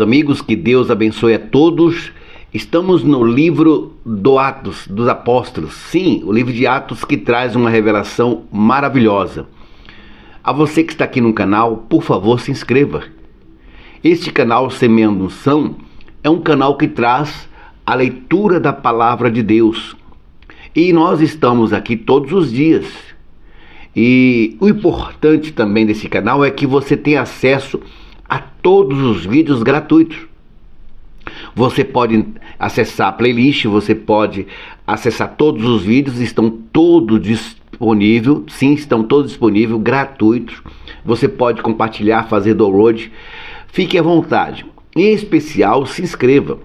Amigos, que Deus abençoe a todos. Estamos no livro do Atos dos Apóstolos. Sim, o livro de Atos, que traz uma revelação maravilhosa. A você que está aqui no canal, por favor, se inscreva. Este canal Semeando Unção é um canal que traz a leitura da palavra de Deus. E nós estamos aqui todos os dias. E o importante também desse canal é que você tem acesso a todos os vídeos gratuitos. Você pode acessar a playlist, você pode acessar todos os vídeos, estão todos disponíveis, sim, estão todos disponíveis, gratuitos. Você pode compartilhar, fazer download, fique à vontade. Em especial, se inscreva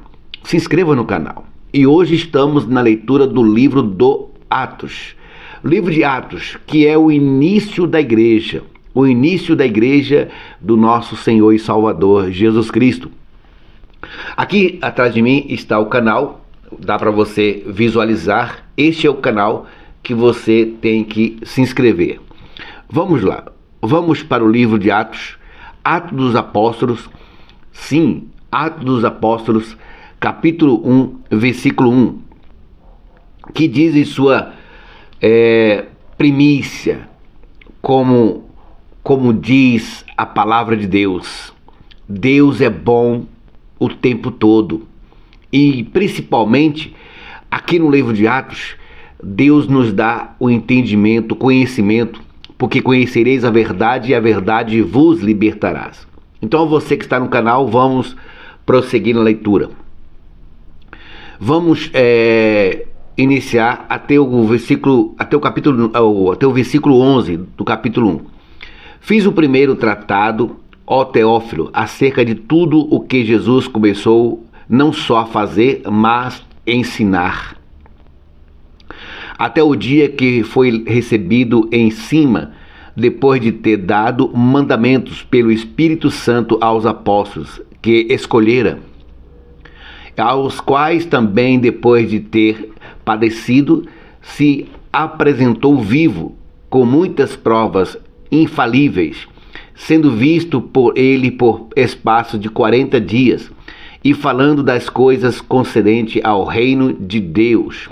no canal. E hoje estamos na leitura do livro do Atos. O livro de Atos, que é o início da igreja. O início da igreja do nosso Senhor e Salvador, Jesus Cristo. Aqui atrás de mim está o canal, dá para você visualizar. Este é o canal que você tem que se inscrever. Vamos lá, vamos para o livro de Atos, Atos dos Apóstolos. Sim, Atos dos Apóstolos, capítulo 1, versículo 1, que diz em sua primícia, como diz a palavra de Deus, Deus é bom o tempo todo. E principalmente aqui no livro de Atos, Deus nos dá o entendimento, o conhecimento, porque conhecereis a verdade e a verdade vos libertarás. Então você que está no canal, vamos prosseguir na leitura. Vamos iniciar até o versículo 11 do capítulo 1. Fiz o primeiro tratado, ó Teófilo, acerca de tudo o que Jesus começou não só a fazer, mas ensinar, até o dia que foi recebido em cima, depois de ter dado mandamentos pelo Espírito Santo aos apóstolos que escolhera, aos quais também, depois de ter padecido, se apresentou vivo, com muitas provas infalíveis, sendo visto por ele por espaço de 40 dias, e falando das coisas concedentes ao reino de Deus.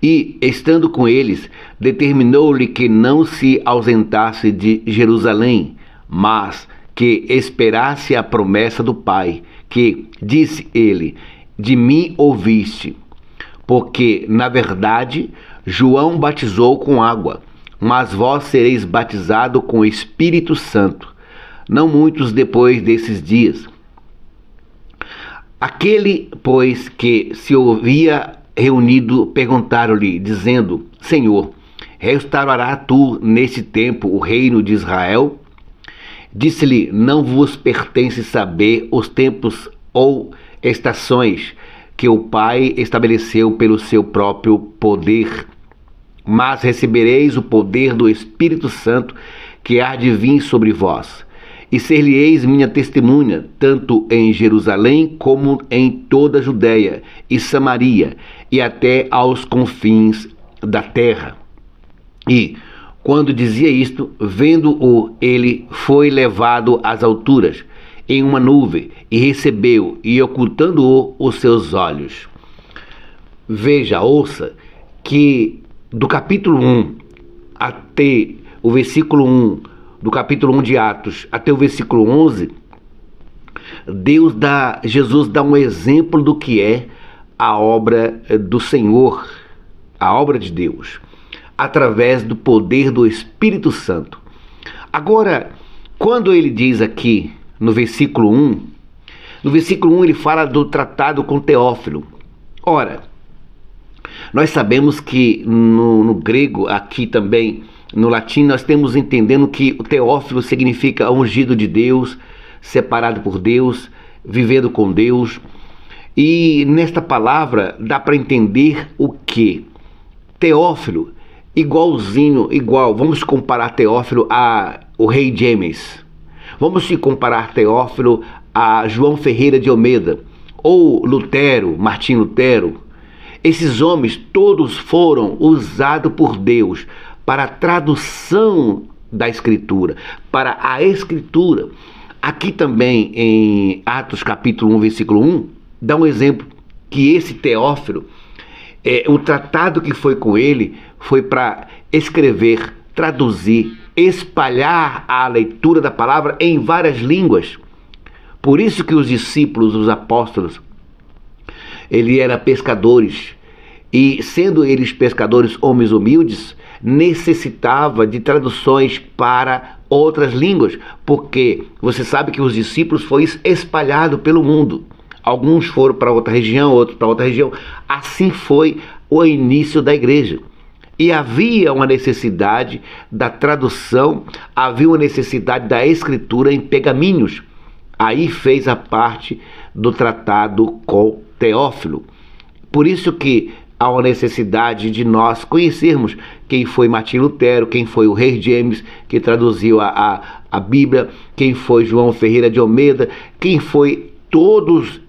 E, estando com eles, determinou-lhe que não se ausentasse de Jerusalém, mas que esperasse a promessa do Pai, que, disse ele, de mim ouviste, porque, na verdade, João batizou com água, mas vós sereis batizados com o Espírito Santo, não muitos depois desses dias. Aquele, pois, que se havia reunido, perguntaram-lhe, dizendo, Senhor, restaurarás tu neste tempo o reino de Israel? Disse-lhe, não vos pertence saber os tempos ou estações que o Pai estabeleceu pelo seu próprio poder, mas recebereis o poder do Espírito Santo que há de vir sobre vós, e ser-lhe-eis minha testemunha, tanto em Jerusalém como em toda a Judéia e Samaria, e até aos confins da terra. E, quando dizia isto, vendo-o, ele foi levado às alturas, em uma nuvem, e recebeu, e ocultando-o os seus olhos. Veja, ouça, que do capítulo 1 até o versículo 1, do capítulo 1 de Atos até o versículo 11, Jesus dá um exemplo do que é a obra do Senhor, a obra de Deus, através do poder do Espírito Santo. Agora, quando ele diz aqui no versículo 1, ele fala do tratado com Teófilo. Ora, nós sabemos que no grego, aqui também no latim, nós temos entendendo que o Teófilo significa ungido de Deus, separado por Deus, vivendo com Deus. E nesta palavra dá para entender o que? Teófilo, igual, vamos comparar Teófilo ao rei James. Vamos comparar Teófilo a João Ferreira de Almeida, ou Lutero, Martim Lutero. Esses homens todos foram usados por Deus para a tradução da Escritura, para a Escritura. Aqui também em Atos capítulo 1, versículo 1, dá um exemplo que esse Teófilo, o tratado que foi com ele foi para escrever, traduzir, espalhar a leitura da palavra em várias línguas. Por isso que os discípulos, os apóstolos, eles eram pescadores, e sendo eles pescadores, homens humildes, necessitava de traduções para outras línguas, porque você sabe que os discípulos foram espalhados pelo mundo. Alguns foram para outra região, outros para outra região. Assim foi o início da igreja. E havia uma necessidade da tradução, havia uma necessidade da escritura em pergaminhos. Aí fez a parte do tratado com Teófilo. Por isso que há uma necessidade de nós conhecermos quem foi Martim Lutero, quem foi o rei James, que traduziu a Bíblia, quem foi João Ferreira de Almeida, quem foi todos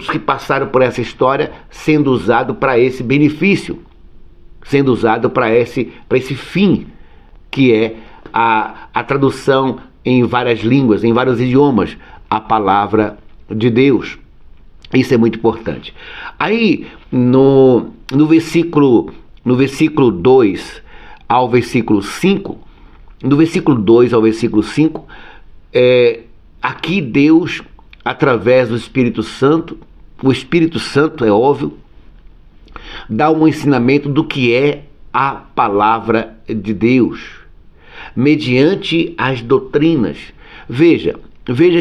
que passaram por essa história sendo usado para esse benefício, sendo usado para esse fim, que é a tradução em várias línguas, em vários idiomas, a palavra de Deus. Isso é muito importante. Aí, no versículo 2 ao versículo 5, no versículo 2 ao versículo 5, aqui Deus, através do Espírito Santo, o Espírito Santo, é óbvio, dá um ensinamento do que é a palavra de Deus, mediante as doutrinas. Veja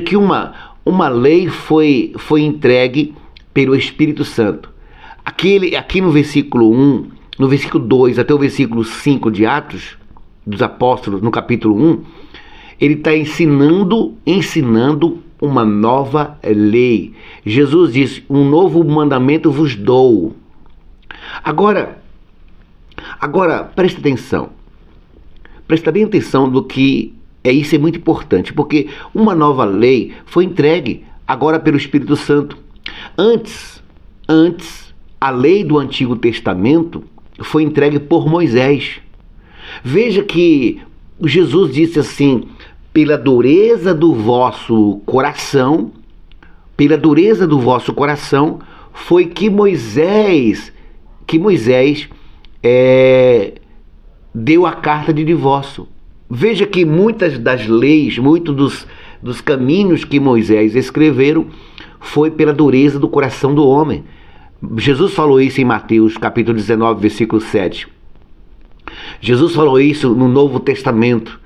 que uma lei foi entregue pelo Espírito Santo. Aqui no versículo 1, no versículo 2 até o versículo 5 de Atos dos Apóstolos, no capítulo 1, ele está ensinando uma nova lei. Jesus disse: um novo mandamento vos dou. Agora presta atenção. Presta bem atenção do que isso é muito importante, porque uma nova lei foi entregue agora pelo Espírito Santo. Antes, a lei do Antigo Testamento foi entregue por Moisés. Veja que Jesus disse assim: pela dureza do vosso coração, foi que Moisés deu a carta de divórcio. Veja que muitas das leis, muitos dos caminhos que Moisés escreveram foi pela dureza do coração do homem. Jesus falou isso em Mateus capítulo 19, versículo 7. Jesus falou isso no Novo Testamento.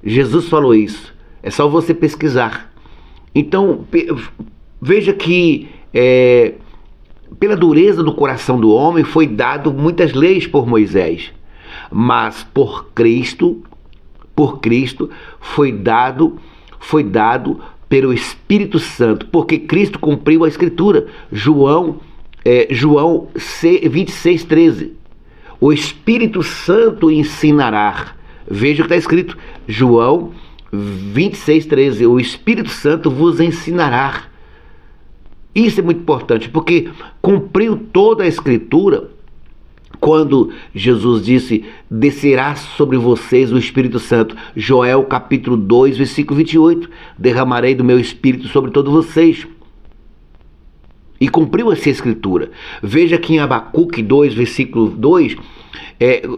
Jesus falou isso. É só você pesquisar. Então, veja que pela dureza do coração do homem foi dado muitas leis por Moisés. Mas por Cristo foi dado pelo Espírito Santo, porque Cristo cumpriu a Escritura. João 26:13. O Espírito Santo ensinará. Veja o que está escrito. João 26:13. O Espírito Santo vos ensinará. Isso é muito importante, porque cumpriu toda a Escritura. Quando Jesus disse: descerá sobre vocês o Espírito Santo. Joel capítulo 2, versículo 28. Derramarei do meu Espírito sobre todos vocês. E cumpriu essa escritura. Veja que em Abacuque 2, versículo 2,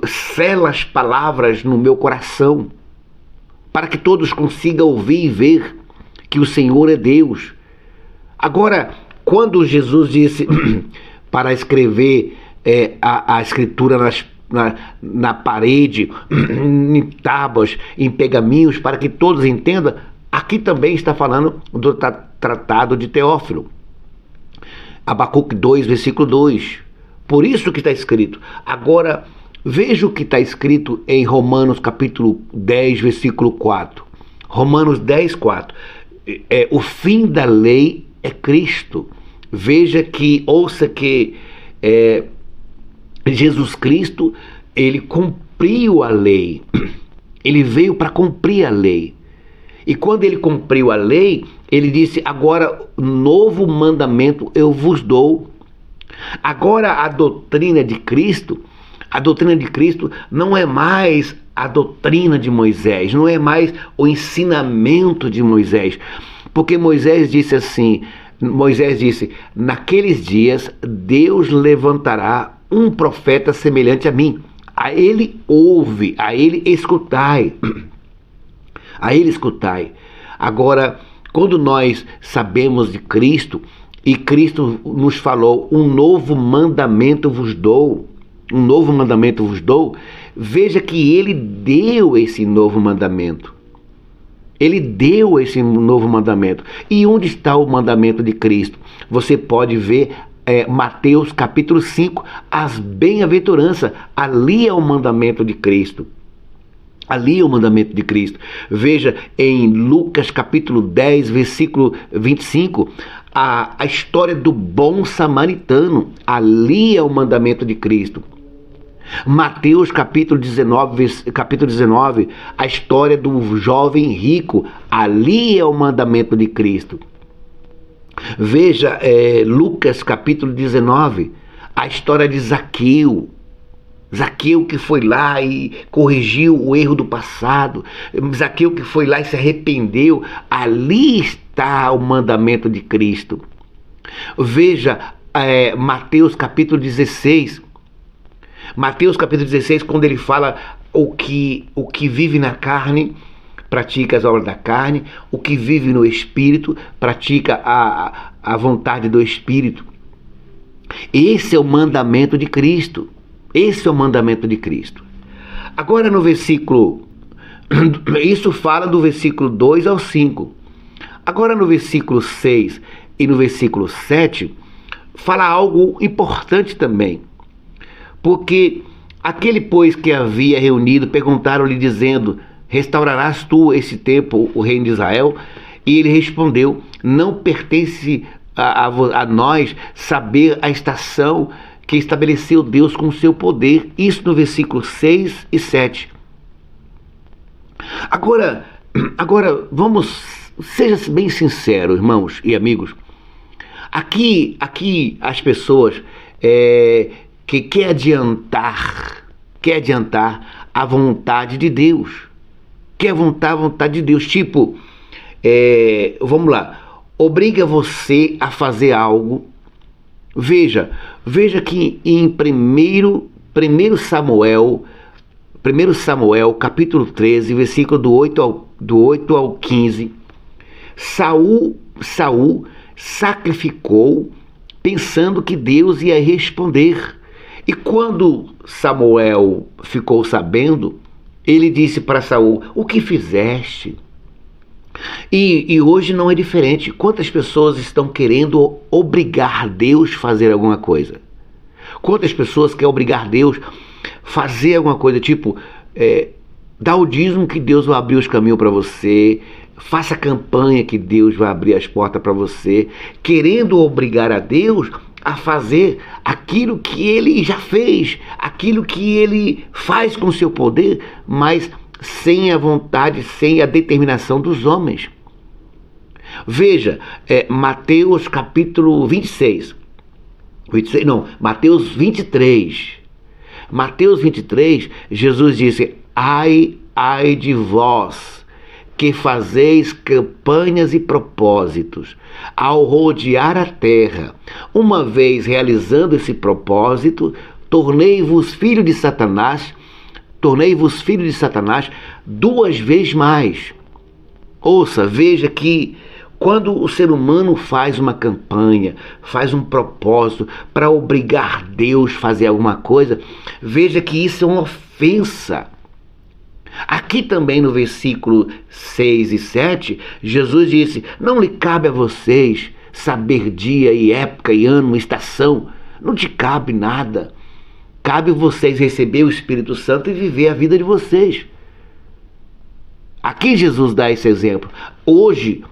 sela as palavras no meu coração, para que todos consigam ouvir e ver que o Senhor é Deus. Agora, quando Jesus disse para escrever a escritura na parede, em tábuas, em pergaminhos, para que todos entendam, aqui também está falando do tratado de Teófilo. Abacuque 2, versículo 2. Por isso que está escrito. Agora, veja o que está escrito em Romanos capítulo 10, versículo 4. Romanos 10, 4. O fim da lei é Cristo. Ouça que Jesus Cristo, ele cumpriu a lei. Ele veio para cumprir a lei. E quando ele cumpriu a lei, ele disse: agora novo mandamento eu vos dou. Agora a doutrina de Cristo não é mais a doutrina de Moisés, não é mais o ensinamento de Moisés. Porque Moisés disse assim, naqueles dias Deus levantará um profeta semelhante a mim. A ele ouve, a ele escutai. A ele escutai. Agora, quando nós sabemos de Cristo, e Cristo nos falou, um novo mandamento vos dou, veja que ele deu esse novo mandamento. Ele deu esse novo mandamento. E onde está o mandamento de Cristo? Você pode ver Mateus capítulo 5, as bem-aventuranças. Ali é o mandamento de Cristo. Ali é o mandamento de Cristo. Veja em Lucas capítulo 10, versículo 25, a história do bom samaritano. Ali é o mandamento de Cristo. Mateus capítulo 19, a história do jovem rico. Ali é o mandamento de Cristo. Veja Lucas capítulo 19, a história de Zaqueu. Zaqueu que foi lá e corrigiu o erro do passado. Zaqueu que foi lá e se arrependeu. Ali está o mandamento de Cristo. Veja Mateus capítulo 16. Mateus capítulo 16, quando ele fala o que vive na carne, pratica as obras da carne. O que vive no Espírito, pratica a vontade do Espírito. Esse é o mandamento de Cristo. Esse é o mandamento de Cristo. Agora no versículo... Isso fala do versículo 2 ao 5. Agora no versículo 6 e no versículo 7, fala algo importante também. Porque aquele, pois, que havia reunido, perguntaram-lhe dizendo, restaurarás tu esse tempo, o reino de Israel? E ele respondeu, não pertence a nós saber a estação que estabeleceu Deus com o seu poder. Isso no versículo 6 e 7. Agora seja bem sincero, irmãos e amigos. Aqui as pessoas que quer adiantar a vontade de Deus. Quer a vontade de Deus. Tipo, vamos lá, obriga você a fazer algo. Veja que em 1 Samuel, capítulo 13, versículo do 8 ao 15, Saul sacrificou pensando que Deus ia responder. E quando Samuel ficou sabendo, ele disse para Saul, o que fizeste? E hoje não é diferente. Quantas pessoas estão querendo obrigar Deus a fazer alguma coisa? Quantas pessoas querem obrigar Deus a fazer alguma coisa? Tipo, dá o dízimo que Deus vai abrir os caminhos para você. Faça campanha que Deus vai abrir as portas para você. Querendo obrigar a Deus a fazer aquilo que ele já fez. Aquilo que ele faz com o seu poder, mas sem a vontade, sem a determinação dos homens. Veja, Mateus capítulo 26. Mateus 23. Mateus 23, Jesus disse, ai de vós, que fazeis campanhas e propósitos, ao rodear a terra. Uma vez realizando esse propósito, tornei-vos filho de Satanás duas vezes mais. Ouça, veja que quando o ser humano faz uma campanha, faz um propósito para obrigar Deus a fazer alguma coisa, veja que isso é uma ofensa. Aqui também no versículo 6 e 7, Jesus disse, não lhe cabe a vocês saber dia e época e ano, estação, não te cabe nada. Cabe vocês receber o Espírito Santo e viver a vida de vocês. Aqui Jesus dá esse exemplo. Hoje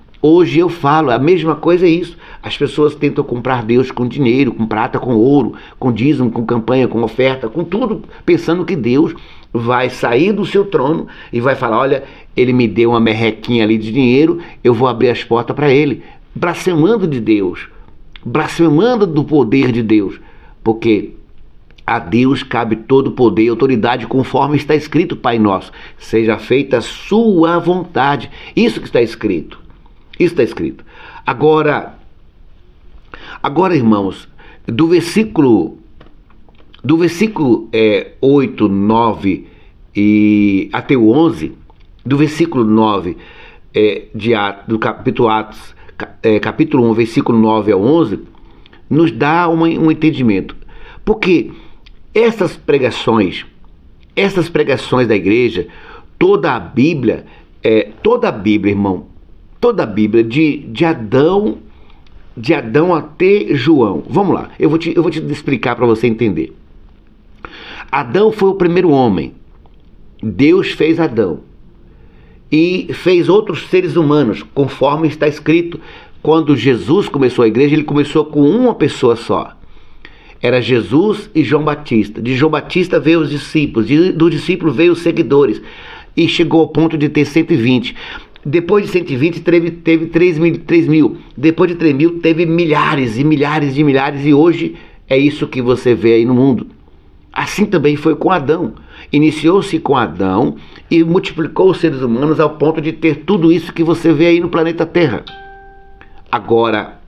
eu falo, a mesma coisa é isso. As pessoas tentam comprar Deus com dinheiro, com prata, com ouro, com dízimo, com campanha, com oferta, com tudo, pensando que Deus vai sair do seu trono e vai falar, olha, ele me deu uma merrequinha ali de dinheiro, eu vou abrir as portas para ele. Blasfemando de Deus, blasfemando do poder de Deus, porque A Deus cabe todo o poder e autoridade, conforme está escrito, Pai nosso. Seja feita a sua vontade. Isso que está escrito. Isso está escrito. Agora, irmãos, do versículo 8, 9 e até o 11, do versículo 9 do capítulo Atos, capítulo 1, versículo 9 ao 11, nos dá um entendimento. Porque essas pregações da igreja, toda a Bíblia, irmão, toda a Bíblia, de Adão até João. Vamos lá, eu vou te explicar para você entender. Adão foi o primeiro homem. Deus fez Adão e fez outros seres humanos, conforme está escrito. Quando Jesus começou a igreja, ele começou com uma pessoa só. Era Jesus e João Batista. De João Batista veio os discípulos, dos discípulos veio os seguidores, e chegou ao ponto de ter 120. Depois de 120 teve 3 mil. Depois de 3 mil teve milhares e milhares e milhares, e hoje é isso que você vê aí no mundo. Assim também foi com Adão. Iniciou-se com Adão e multiplicou os seres humanos ao ponto de ter tudo isso que você vê aí no planeta Terra. Agora,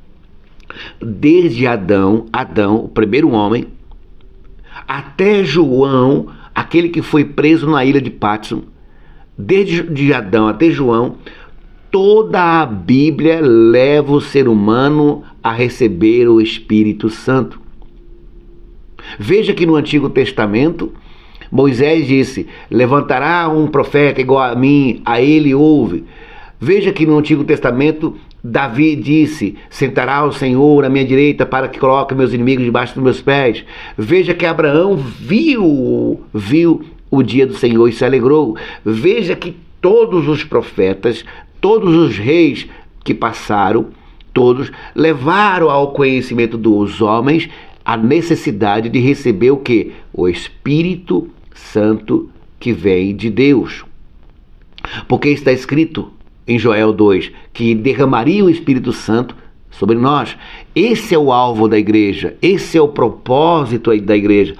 desde Adão, o primeiro homem, até João, aquele que foi preso na ilha de Pátmos, desde Adão até João, toda a Bíblia leva o ser humano a receber o Espírito Santo. Veja que no Antigo Testamento, Moisés disse: levantará um profeta igual a mim, a ele ouve. Veja que no Antigo Testamento, Davi disse: sentará o Senhor à minha direita para que coloque meus inimigos debaixo dos meus pés. Veja que Abraão viu o dia do Senhor e se alegrou. Veja que todos os profetas, todos os reis que passaram, todos levaram ao conhecimento dos homens a necessidade de receber o quê? O Espírito Santo que vem de Deus. Porque está escrito em Joel 2, que derramaria o Espírito Santo sobre nós. Esse é o alvo da igreja, esse é o propósito da igreja.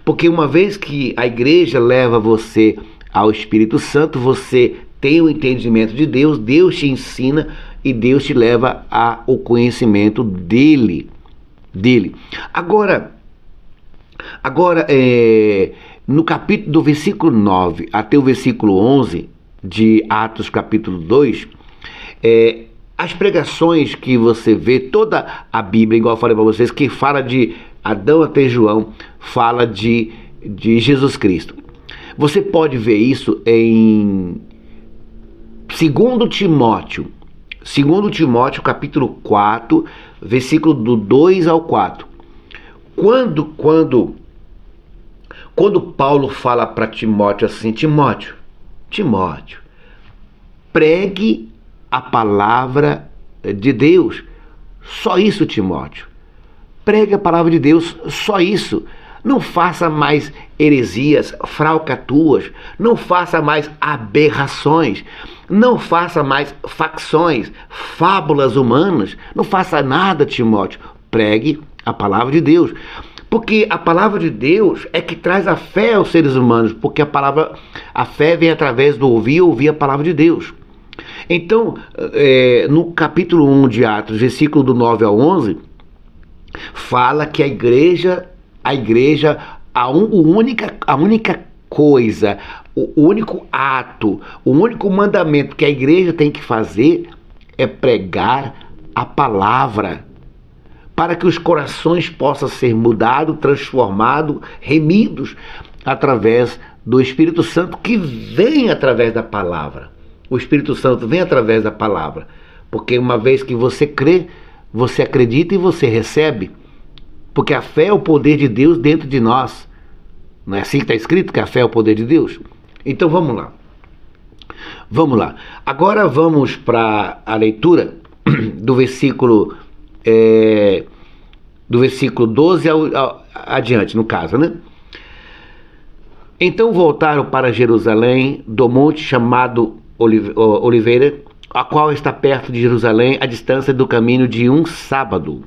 Porque uma vez que a igreja leva você ao Espírito Santo, você tem o entendimento de Deus, Deus te ensina e Deus te leva ao conhecimento dele. Agora, no capítulo do versículo 9 até o versículo 11 de Atos capítulo 2, as pregações que você vê, toda a Bíblia, igual eu falei para vocês, que fala de Adão até João, fala de Jesus Cristo. Você pode ver isso em 2 Timóteo capítulo 4, versículo do 2 ao 4. Quando Paulo fala para Timóteo assim: Timóteo, pregue a palavra de Deus. Só isso, Timóteo. Pregue a palavra de Deus, só isso. Não faça mais heresias, falcatruas, não faça mais aberrações, não faça mais facções, fábulas humanas, não faça nada, Timóteo. Pregue a palavra de Deus. Porque a palavra de Deus é que traz a fé aos seres humanos, porque a fé vem através do ouvir a palavra de Deus. Então, no capítulo 1 de Atos, versículo do 9 ao 11, fala que a única coisa, o único ato, o único mandamento que a igreja tem que fazer é pregar a palavra, para que os corações possam ser mudados, transformados, remidos através do Espírito Santo, que vem através da palavra. O Espírito Santo vem através da palavra, porque uma vez que você crê, você acredita e você recebe, porque a fé é o poder de Deus dentro de nós. Não é assim que está escrito, que a fé é o poder de Deus? Então vamos lá. Agora vamos para a leitura do versículo 12 adiante, no caso, né? Então voltaram para Jerusalém, do monte chamado Oliveira, a qual está perto de Jerusalém, a distância do caminho de um sábado.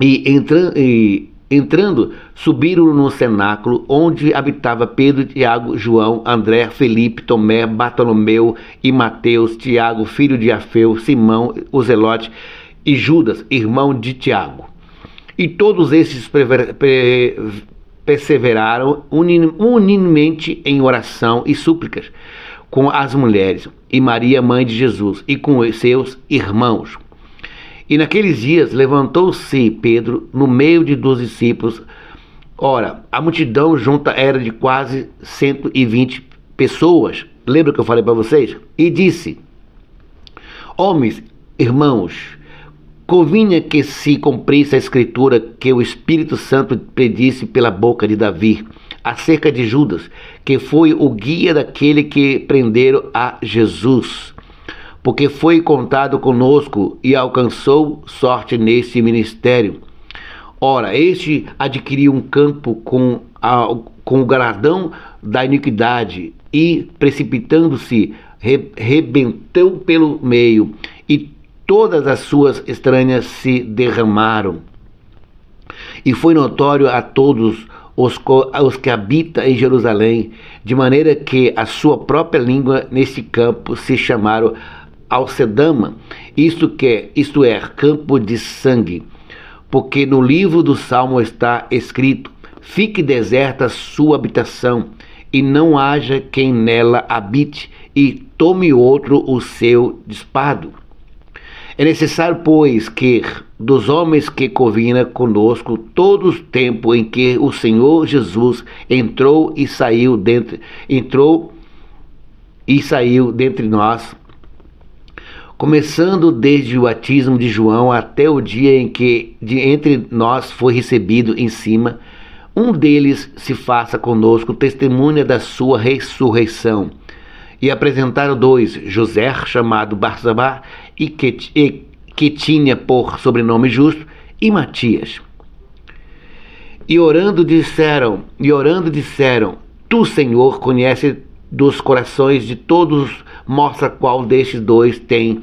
E Entrando, subiram no cenáculo, onde habitava Pedro, Tiago, João, André, Felipe, Tomé, Bartolomeu e Mateus, Tiago, filho de Alfeu, Simão, o Zelote, e Judas, irmão de Tiago. E todos esses perseveraram unanemente em oração e súplicas com as mulheres, e Maria, mãe de Jesus, e com os seus irmãos. E naqueles dias levantou-se Pedro no meio dos discípulos. Ora, a multidão junta era de quase 120 pessoas. Lembra que eu falei para vocês? E disse: homens, irmãos, convinha que se cumprisse a escritura que o Espírito Santo predisse pela boca de Davi, acerca de Judas, que foi o guia daquele que prenderam a Jesus, porque foi contado conosco e alcançou sorte nesse ministério. Ora, este adquiriu um campo com o galardão da iniquidade e, precipitando-se, rebentou pelo meio, e todas as suas estranhas se derramaram. E foi notório a todos os que habitam em Jerusalém, de maneira que a sua própria língua nesse campo se chamaram Alcedama, isto é, campo de sangue, porque no livro do Salmo está escrito: fique deserta sua habitação, e não haja quem nela habite, e tome outro o seu despado. É necessário, pois, que dos homens que convina conosco todo o tempo em que o Senhor Jesus entrou e saiu dentre nós, começando desde o batismo de João até o dia em que entre nós foi recebido em cima, um deles se faça conosco testemunha da sua ressurreição. E apresentaram dois, José, chamado Barsabá, e que tinha por sobrenome Justo, e Matias. E orando disseram, tu, Senhor, conhece dos corações de todos, mostra qual destes dois tem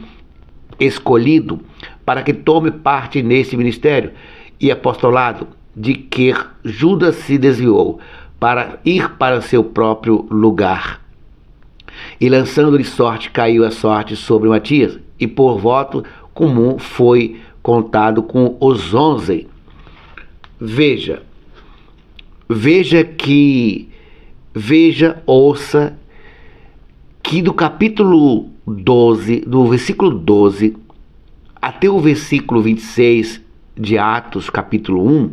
escolhido para que tome parte nesse ministério e apostolado, de que Judas se desviou para ir para seu próprio lugar. E lançando-lhe sorte, caiu a sorte sobre Matias, e por voto comum foi contado com os 11. Ouça que do capítulo 12, do versículo 12 até o versículo 26 de Atos, capítulo 1,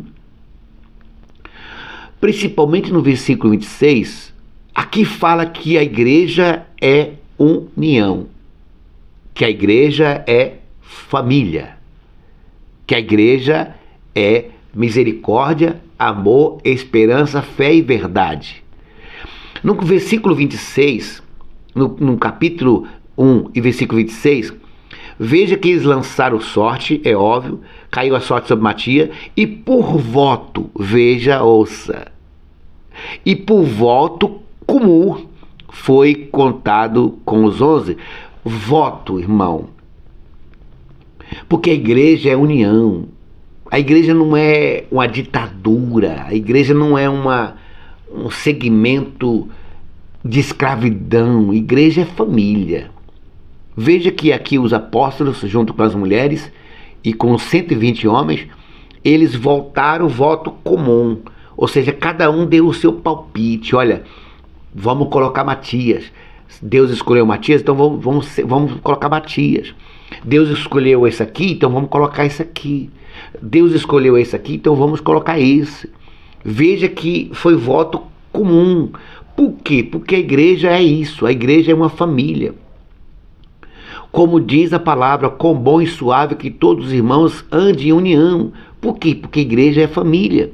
principalmente no versículo 26, aqui fala que a igreja é união, que a igreja é família, que a igreja é misericórdia, amor, esperança, fé e verdade. No versículo 26, no capítulo 1 e versículo 26, veja que eles lançaram sorte, é óbvio, caiu a sorte sobre Matias, e por voto, ouça, e por voto comum foi contado com os 11. Voto, irmão, porque a igreja é união, a igreja não é uma ditadura, a igreja não é um segmento de escravidão, a igreja é família. Veja que aqui os apóstolos, junto com as mulheres e com os 120 homens, eles votaram voto comum, ou seja, cada um deu o seu palpite. Olha, vamos colocar Matias. Deus escolheu Matias, então vamos colocar Matias. Deus escolheu esse aqui, então vamos colocar esse aqui. Deus escolheu esse aqui, então vamos colocar esse. Veja que foi voto comum. Por quê? Porque a igreja é isso, a igreja é uma família. Como diz a palavra, quão bom e suave que todos os irmãos andem em união. Por quê? Porque a igreja é família.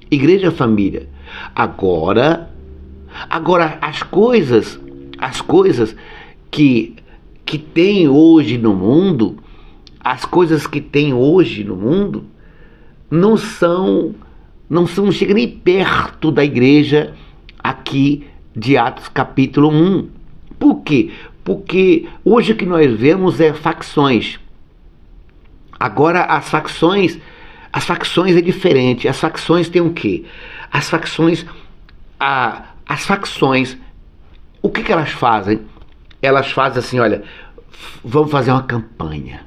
Igreja é família. Agora as coisas que tem hoje no mundo, não chegam nem perto da igreja aqui de Atos capítulo 1. Por quê? Porque hoje o que nós vemos é facções. Agora as facções As facções é diferente. As facções têm o quê? As facções, o que elas fazem? Elas fazem assim, olha, vamos fazer uma campanha.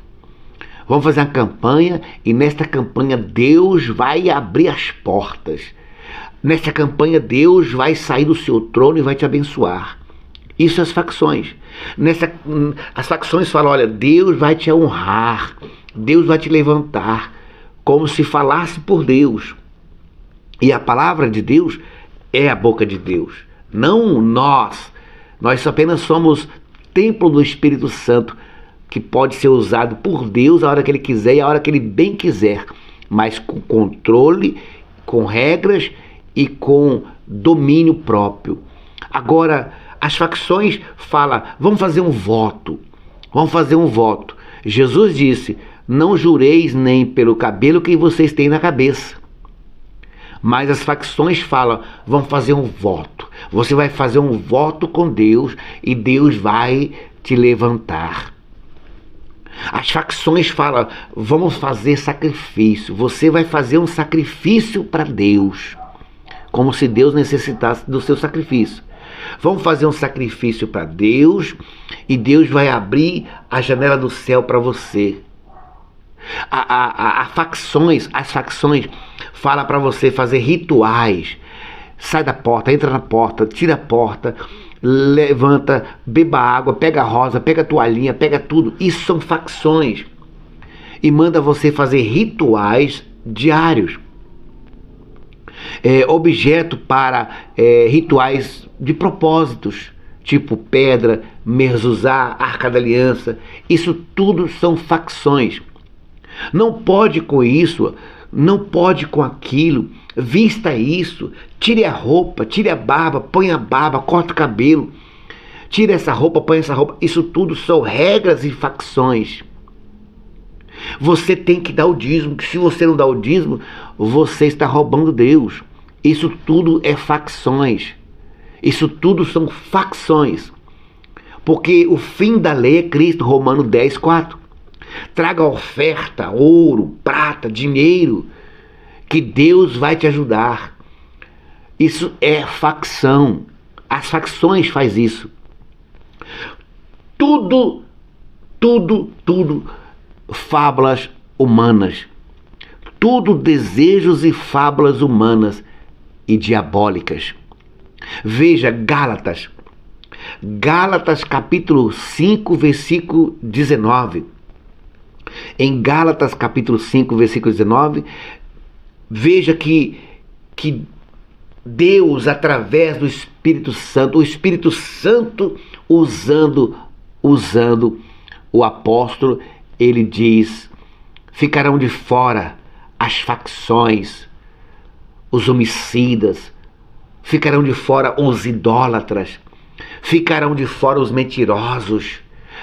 Vamos fazer uma campanha e nesta campanha Deus vai abrir as portas. Nesta campanha Deus vai sair do seu trono e vai te abençoar. Isso é as facções. As facções falam, olha, Deus vai te honrar, Deus vai te levantar, como se falasse por Deus. E a palavra de Deus é a boca de Deus, não nós. Nós apenas somos templo do Espírito Santo, que pode ser usado por Deus a hora que Ele quiser e a hora que Ele bem quiser, mas com controle, com regras e com domínio próprio. Agora, as facções falam, vamos fazer um voto. Vamos fazer um voto. Jesus disse, não jureis nem pelo cabelo que vocês têm na cabeça. Mas as facções falam, vamos fazer um voto. Você vai fazer um voto com Deus e Deus vai te levantar. As facções falam, vamos fazer sacrifício. Você vai fazer um sacrifício para Deus. Como se Deus necessitasse do seu sacrifício. Vamos fazer um sacrifício para Deus e Deus vai abrir a janela do céu para você. As facções falam para você fazer rituais. Sai da porta, entra na porta, tira a porta, levanta, beba água, pega a rosa, pega a toalhinha, pega tudo. Isso são facções. E manda você fazer rituais diários. Objeto para rituais de propósitos, tipo pedra, mezuzá, arca da aliança. Isso tudo são facções. Não pode com isso, não pode com aquilo, vista isso, tire a roupa, tire a barba, põe a barba, corta o cabelo, tire essa roupa, põe essa roupa. Isso tudo são regras e facções. Você tem que dar o dízimo, que se você não dá o dízimo, você está roubando Deus. Isso tudo é facções. Isso tudo são facções. Porque o fim da lei é Cristo, Romanos 10, 4. Traga oferta, ouro, prata, dinheiro, que Deus vai te ajudar. Isso é facção. As facções fazem isso. Tudo fábulas humanas. Tudo desejos e fábulas humanas e diabólicas. Veja Gálatas capítulo 5, versículo 19. Em Gálatas capítulo 5, versículo 19, veja que Deus, através do Espírito Santo, o Espírito Santo usando o apóstolo, ele diz, ficarão de fora as facções, os homicidas, ficarão de fora os idólatras, ficarão de fora os mentirosos,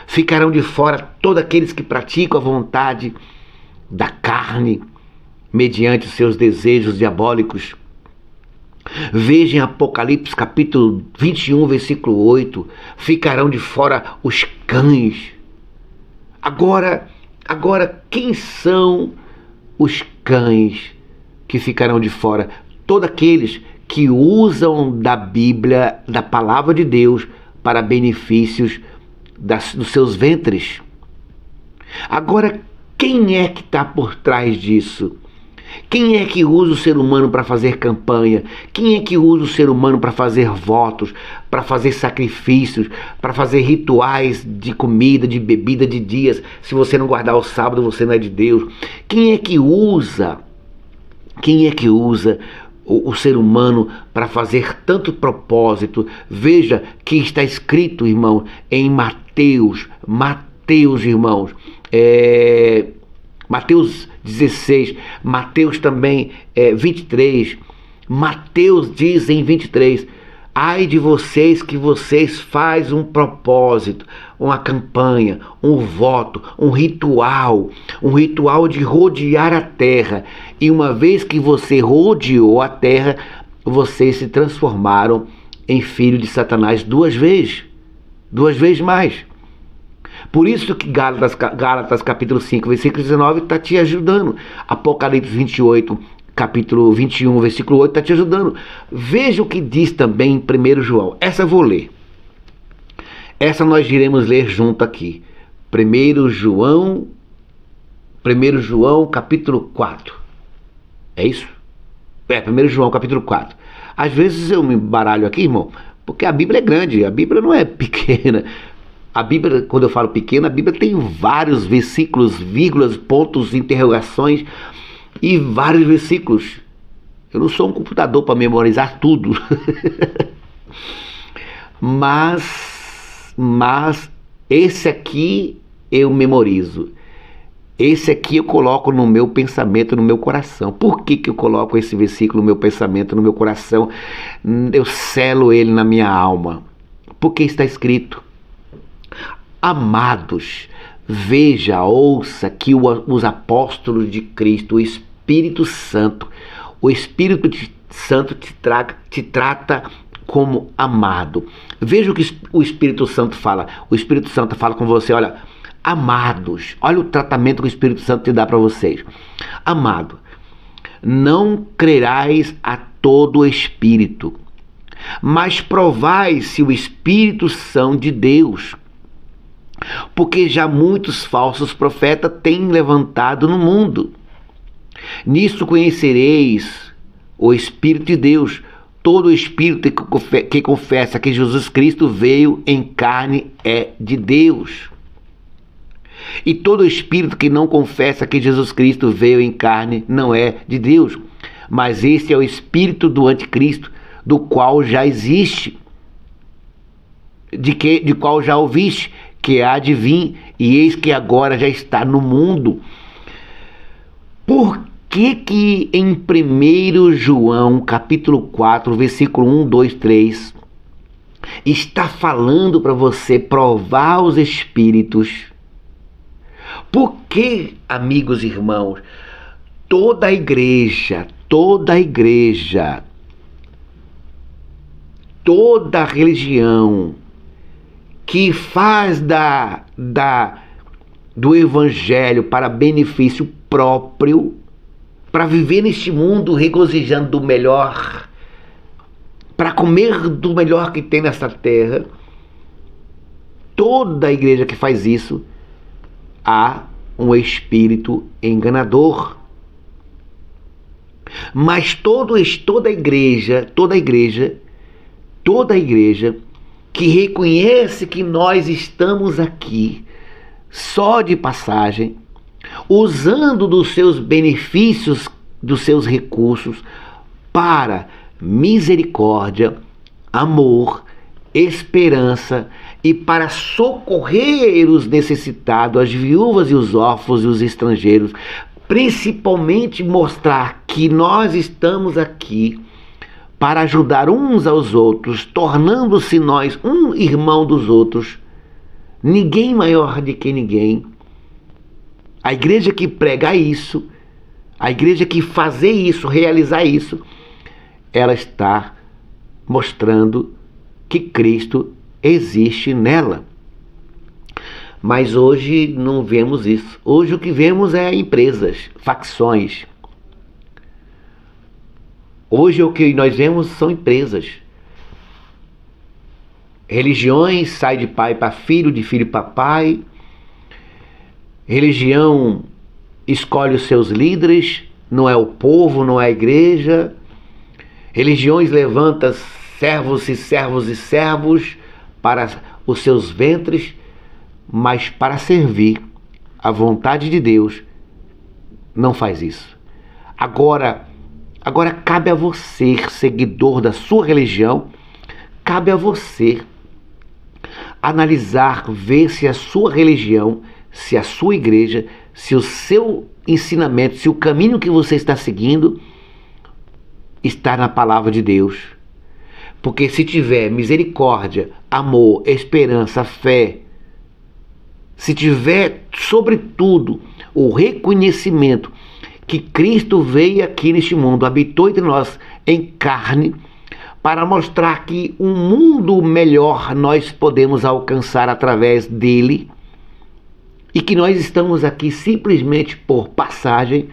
ficarão de fora todos aqueles que praticam a vontade da carne, mediante os seus desejos diabólicos. Veja em Apocalipse capítulo 21, versículo 8, ficarão de fora os cães. Agora, quem são os cães que ficarão de fora? Todos aqueles que usam da Bíblia, da palavra de Deus, para benefícios dos seus ventres. Agora, quem é que está por trás disso? Quem é que usa o ser humano para fazer campanha? Quem é que usa o ser humano para fazer votos, para fazer sacrifícios, para fazer rituais de comida, de bebida, de dias? Se você não guardar o sábado, você não é de Deus. Quem é que usa o ser humano para fazer tanto propósito? Veja que está escrito, irmão, em Mateus, irmãos, Mateus 16, Mateus também 23, Mateus diz em 23, ai de vocês que vocês fazem um propósito, uma campanha, um voto, um ritual de rodear a terra, e uma vez que você rodeou a terra, vocês se transformaram em filho de Satanás duas vezes mais. Por isso que Gálatas capítulo 5, versículo 19 está te ajudando. Apocalipse 28, capítulo 21, versículo 8 está te ajudando. Veja o que diz também em 1 João. Essa eu vou ler. Essa nós iremos ler junto aqui. 1 João capítulo 4. É isso? 1 João capítulo 4. Às vezes eu me baralho aqui, irmão, porque a Bíblia é grande, a Bíblia não é pequena. A Bíblia, quando eu falo pequena, a Bíblia tem vários versículos, vírgulas, pontos, interrogações e vários versículos. Eu não sou um computador para memorizar tudo. mas esse aqui eu memorizo. Esse aqui eu coloco no meu pensamento, no meu coração. Por que eu coloco esse versículo no meu pensamento, no meu coração? Eu selo ele na minha alma. Porque está escrito: amados, veja, ouça que os apóstolos de Cristo, o Espírito Santo te trata como amado. Veja o que o Espírito Santo fala. O Espírito Santo fala com você, olha, amados, olha o tratamento que o Espírito Santo te dá para vocês. Amado, não crerás a todo o Espírito, mas provai se o Espírito são de Deus, porque já muitos falsos profetas têm levantado no mundo. Nisso conhecereis o Espírito de Deus. Todo Espírito que confessa que Jesus Cristo veio em carne é de Deus. E todo Espírito que não confessa que Jesus Cristo veio em carne não é de Deus. Mas esse é o espírito do anticristo, do qual já existe, de qual já ouviste, que há de vir, e eis que agora já está no mundo. Por que em 1 João, capítulo 4, versículo 1, 2, 3, está falando para você provar os espíritos? Por que, amigos e irmãos, toda a igreja, toda religião que faz do evangelho para benefício próprio, para viver neste mundo regozijando do melhor, para comer do melhor que tem nessa terra, toda a igreja que faz isso, há um espírito enganador. Mas toda igreja que reconhece que nós estamos aqui só de passagem, usando dos seus benefícios, dos seus recursos para misericórdia, amor, esperança e para socorrer os necessitados, as viúvas e os órfãos e os estrangeiros, principalmente mostrar que nós estamos aqui para ajudar uns aos outros, tornando-se nós um irmão dos outros, ninguém maior do que ninguém. A igreja que prega isso, a igreja que fazer isso, realizar isso, ela está mostrando que Cristo existe nela. Mas hoje não vemos isso. Hoje o que vemos é empresas, facções. Hoje o que nós vemos são empresas. Religiões saem de pai para filho, de filho para pai. Religião escolhe os seus líderes, não é o povo, não é a igreja. Religiões levantam servos e servos para os seus ventres, mas para servir a vontade de Deus, não faz isso. Agora cabe a você, seguidor da sua religião, cabe a você analisar, ver se a sua religião, se a sua igreja, se o seu ensinamento, se o caminho que você está seguindo está na palavra de Deus. Porque se tiver misericórdia, amor, esperança, fé, se tiver, sobretudo, o reconhecimento que Cristo veio aqui neste mundo, habitou entre nós em carne, para mostrar que um mundo melhor nós podemos alcançar através dele, e que nós estamos aqui simplesmente por passagem,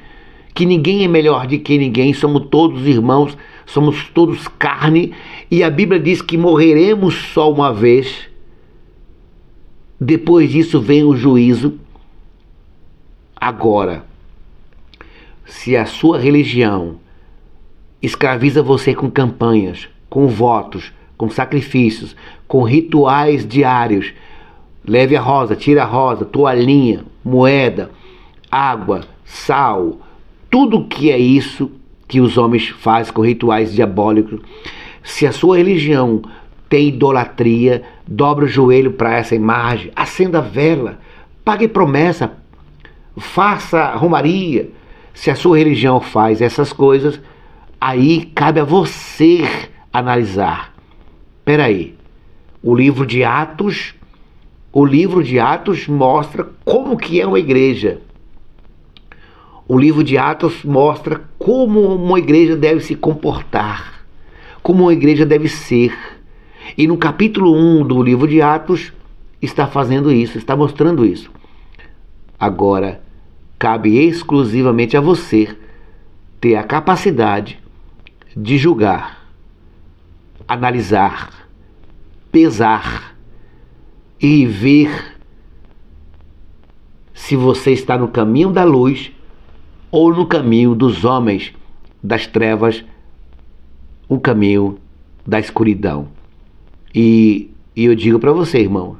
que ninguém é melhor do que ninguém, somos todos irmãos, somos todos carne, e a Bíblia diz que morreremos só uma vez, depois disso vem o juízo. Agora, se a sua religião escraviza você com campanhas, com votos, com sacrifícios, com rituais diários, leve a rosa, tira a rosa, toalhinha, moeda, água, sal, tudo que é isso que os homens fazem com rituais diabólicos. Se a sua religião tem idolatria, dobra o joelho para essa imagem, acenda a vela, pague promessa, faça romaria. Se a sua religião faz essas coisas, aí cabe a você analisar. Espera aí, o livro de Atos mostra como que é uma igreja. O livro de Atos mostra como uma igreja deve se comportar, como uma igreja deve ser. E no capítulo 1 do livro de Atos está fazendo isso, está mostrando isso. Agora, cabe exclusivamente a você ter a capacidade de julgar, analisar, pesar e ver se você está no caminho da luz ou no caminho dos homens das trevas, o caminho da escuridão. E eu digo para você, irmão,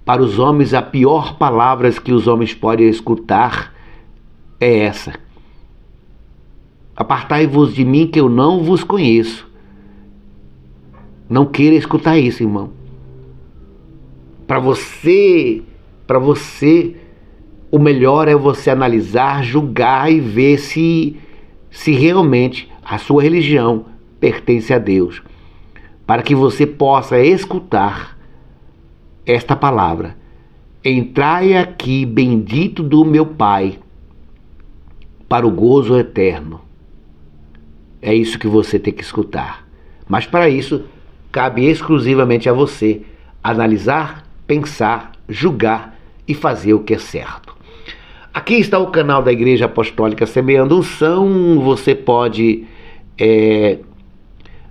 para os homens a pior palavra que os homens podem escutar é essa: apartai-vos de mim que eu não vos conheço. Não queira escutar isso, irmão. Para você, o melhor é você analisar, julgar e ver se realmente a sua religião pertence a Deus, para que você possa escutar esta palavra: entrai aqui, bendito do meu Pai, para o gozo eterno. É isso que você tem que escutar. Mas para isso, cabe exclusivamente a você analisar, pensar, julgar e fazer o que é certo. Aqui está o canal da Igreja Apostólica Semeando Unção. Você pode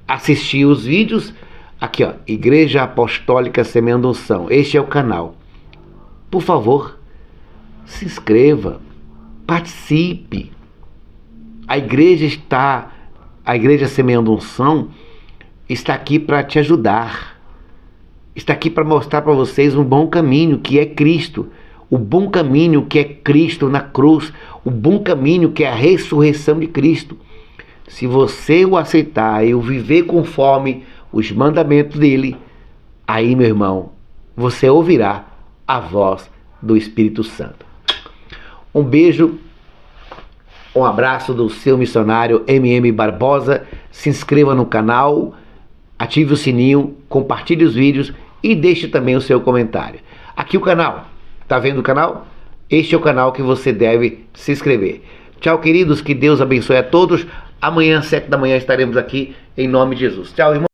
assistir os vídeos. Aqui, ó, Igreja Apostólica Semeando Unção. Este é o canal. Por favor, se inscreva, participe. A Igreja Semeando Unção está aqui para te ajudar. Está aqui para mostrar para vocês um bom caminho, que é Cristo. O bom caminho que é Cristo na cruz. O bom caminho que é a ressurreição de Cristo. Se você o aceitar e o viver conforme os mandamentos dele, aí, meu irmão, você ouvirá a voz do Espírito Santo. Um beijo, um abraço do seu missionário MM Barbosa. Se inscreva no canal, ative o sininho, compartilhe os vídeos e deixe também o seu comentário. Aqui o canal, tá vendo o canal? Este é o canal que você deve se inscrever. Tchau, queridos, que Deus abençoe a todos. Amanhã, às 7 da manhã, estaremos aqui em nome de Jesus. Tchau, irmão.